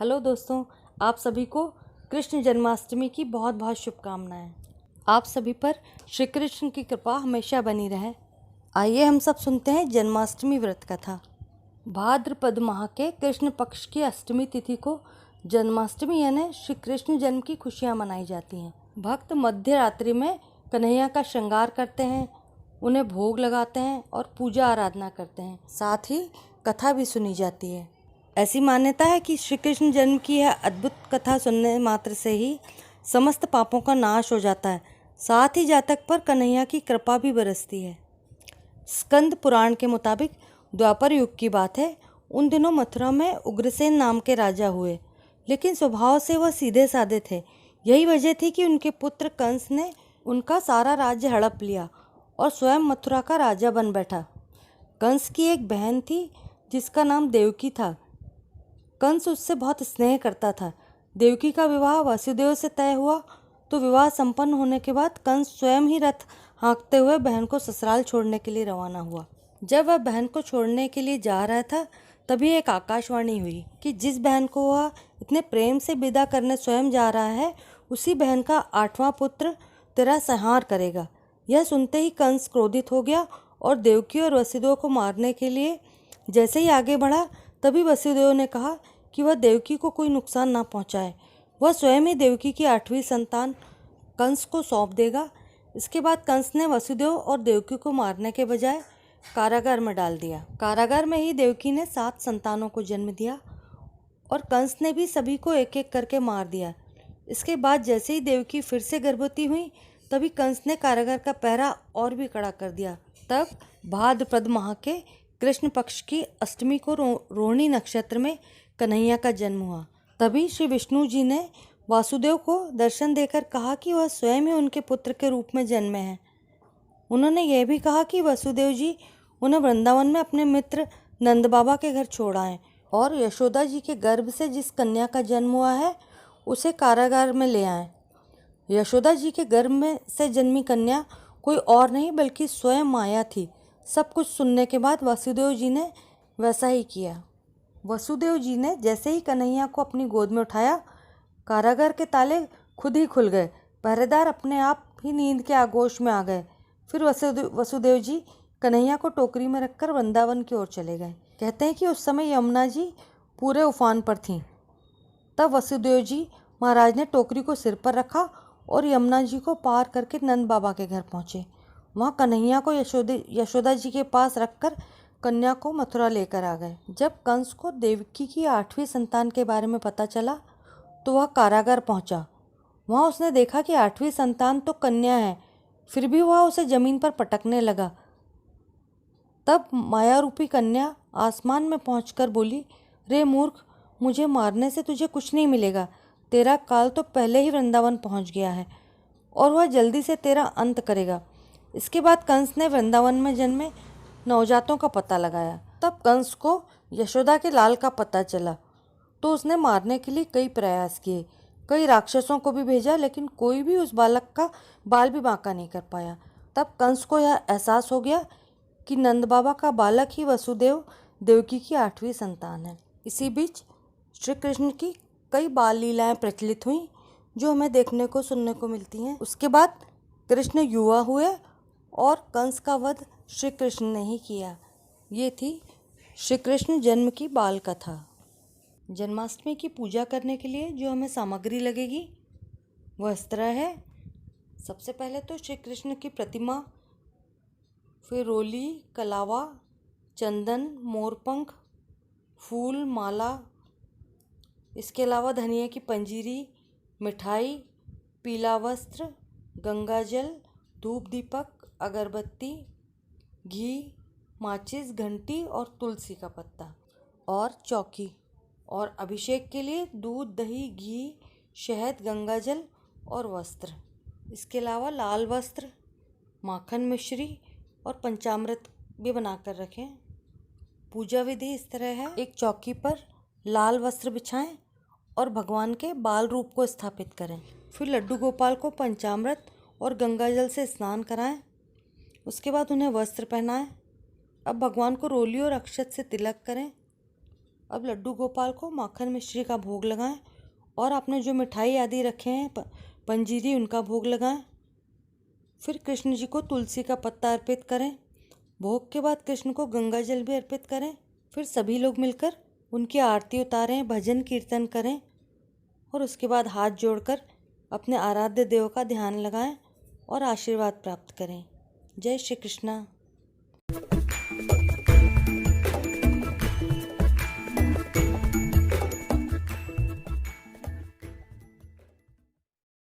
Hello दोस्तों, आप सभी को कृष्ण जन्माष्टमी की बहुत बहुत शुभकामनाएं। आप सभी पर श्री कृष्ण की कृपा हमेशा बनी रहे। आइए हम सब सुनते हैं जन्माष्टमी व्रत कथा। भाद्रपद माह के कृष्ण पक्ष की अष्टमी तिथि को जन्माष्टमी यानी श्री कृष्ण जन्म की खुशियां मनाई जाती हैं। भक्त मध्य रात्रि में कन्हैया का श्रृंगार करते हैं, उन्हें भोग लगाते हैं और पूजा आराधना करते हैं। साथ ही कथा भी सुनी जाती है। ऐसी मान्यता है कि श्री कृष्ण जन्म की यह अद्भुत कथा सुनने मात्र से ही समस्त पापों का नाश हो जाता है। साथ ही जातक पर कन्हैया की कृपा भी बरसती है। स्कंद पुराण के मुताबिक द्वापर युग की बात है। उन दिनों मथुरा में उग्रसेन नाम के राजा हुए, लेकिन स्वभाव से वह सीधे साधे थे। यही वजह थी कि उनके पुत्र कंस ने उनका सारा राज्य हड़प लिया और स्वयं मथुरा का राजा बन बैठा। कंस की एक बहन थी जिसका नाम देवकी था। कंस उससे बहुत स्नेह करता था। देवकी का विवाह वसुदेव से तय हुआ तो विवाह संपन्न होने के बाद कंस स्वयं ही रथ हाँकते हुए बहन को ससुराल छोड़ने के लिए रवाना हुआ। जब वह बहन को छोड़ने के लिए जा रहा था, तभी एक आकाशवाणी हुई कि जिस बहन को वह इतने प्रेम से विदा करने स्वयं जा रहा है, उसी बहन का 8वां पुत्र तेरा संहार करेगा। यह सुनते ही कंस क्रोधित हो गया और देवकी और वसुदेव को मारने के लिए जैसे ही आगे बढ़ा, तभी वसुदेव ने कहा कि वह देवकी को कोई नुकसान ना पहुंचाए। वह स्वयं ही देवकी की 8वीं संतान कंस को सौंप देगा। इसके बाद कंस ने वसुदेव और देवकी को मारने के बजाय कारागार में डाल दिया। कारागार में ही देवकी ने 7 संतानों को जन्म दिया और कंस ने भी सभी को एक एक करके मार दिया। इसके बाद जैसे ही देवकी फिर से गर्भवती हुई, तभी कंस ने कारागार का पहरा और भी कड़ा कर दिया। तब भाद्रपद माह के कृष्ण पक्ष की अष्टमी को रोहिणी नक्षत्र में कन्हैया का जन्म हुआ। तभी श्री विष्णु जी ने वासुदेव को दर्शन देकर कहा कि वह स्वयं ही उनके पुत्र के रूप में जन्मे हैं। उन्होंने यह भी कहा कि वसुदेव जी उन्हें वृंदावन में अपने मित्र नंद बाबा के घर छोड़ आए और यशोदा जी के गर्भ से जिस कन्या का जन्म हुआ है उसे कारागार में ले आए। यशोदा जी के गर्भ में से जन्मी कन्या कोई और नहीं बल्कि स्वयं माया थी। सब कुछ सुनने के बाद वसुदेव जी ने वैसा ही किया। वसुदेव जी ने जैसे ही कन्हैया को अपनी गोद में उठाया, कारागार के ताले खुद ही खुल गए। पहरेदार अपने आप ही नींद के आगोश में आ गए। फिर वसुदेव जी कन्हैया को टोकरी में रखकर वृंदावन की ओर चले गए। कहते हैं कि उस समय यमुना जी पूरे उफान पर थीं। तब वसुदेव जी महाराज ने टोकरी को सिर पर रखा और यमुना जी को पार करके नंद बाबा के घर पहुँचे। वहाँ कन्हैया को यशोदा जी के पास रखकर कन्या को मथुरा लेकर आ गए। जब कंस को देवकी की 8वीं संतान के बारे में पता चला तो वह कारागार पहुंचा। वहां उसने देखा कि 8वीं संतान तो कन्या है, फिर भी वह उसे जमीन पर पटकने लगा। तब माया रूपी कन्या आसमान में पहुंचकर बोली, रे मूर्ख, मुझे मारने से तुझे कुछ नहीं मिलेगा। तेरा काल तो पहले ही वृंदावन पहुंच गया है और वह जल्दी से तेरा अंत करेगा। इसके बाद कंस ने वृंदावन में जन्मे नवजातों का पता लगाया। तब कंस को यशोदा के लाल का पता चला तो उसने मारने के लिए कई प्रयास किए। कई राक्षसों को भी भेजा, लेकिन कोई भी उस बालक का बाल भी बांका नहीं कर पाया। तब कंस को यह एहसास हो गया कि नंद बाबा का बालक ही वसुदेव देवकी की 8वीं संतान है। इसी बीच श्री कृष्ण की कई बाल लीलाएं प्रचलित हुई जो हमें देखने को सुनने को मिलती हैं। उसके बाद कृष्ण युवा हुए और कंस का वध श्री कृष्ण ने ही किया। ये थी श्री कृष्ण जन्म की बाल कथा। जन्माष्टमी की पूजा करने के लिए जो हमें सामग्री लगेगी वह इस तरह है। सबसे पहले तो श्री कृष्ण की प्रतिमा, फिर रोली, कलावा, चंदन, मोरपंख, फूल, माला, इसके अलावा धनिया की पंजीरी, मिठाई, पीला वस्त्र, गंगाजल, धूप दीपक, अगरबत्ती, घी, माचिस, घंटी और तुलसी का पत्ता और चौकी। और अभिषेक के लिए दूध, दही, घी, शहद, गंगाजल और वस्त्र। इसके अलावा लाल वस्त्र, माखन, मिश्री और पंचामृत भी बनाकर रखें। पूजा विधि इस तरह है। एक चौकी पर लाल वस्त्र बिछाएं और भगवान के बाल रूप को स्थापित करें। फिर लड्डू गोपाल को पंचामृत और गंगाजल से स्नान कराएं। उसके बाद उन्हें वस्त्र पहनाएं। अब भगवान को रोली और अक्षत से तिलक करें। अब लड्डू गोपाल को माखन मिश्री का भोग लगाएं और आपने जो मिठाई आदि रखे हैं पंजीरी उनका भोग लगाएं। फिर कृष्ण जी को तुलसी का पत्ता अर्पित करें। भोग के बाद कृष्ण को गंगा जल भी अर्पित करें। फिर सभी लोग मिलकर उनकी आरती उतारें, भजन कीर्तन करें और उसके बाद हाथ जोड़कर अपने आराध्य देव का ध्यान लगाएं और आशीर्वाद प्राप्त करें। जय श्री कृष्णा।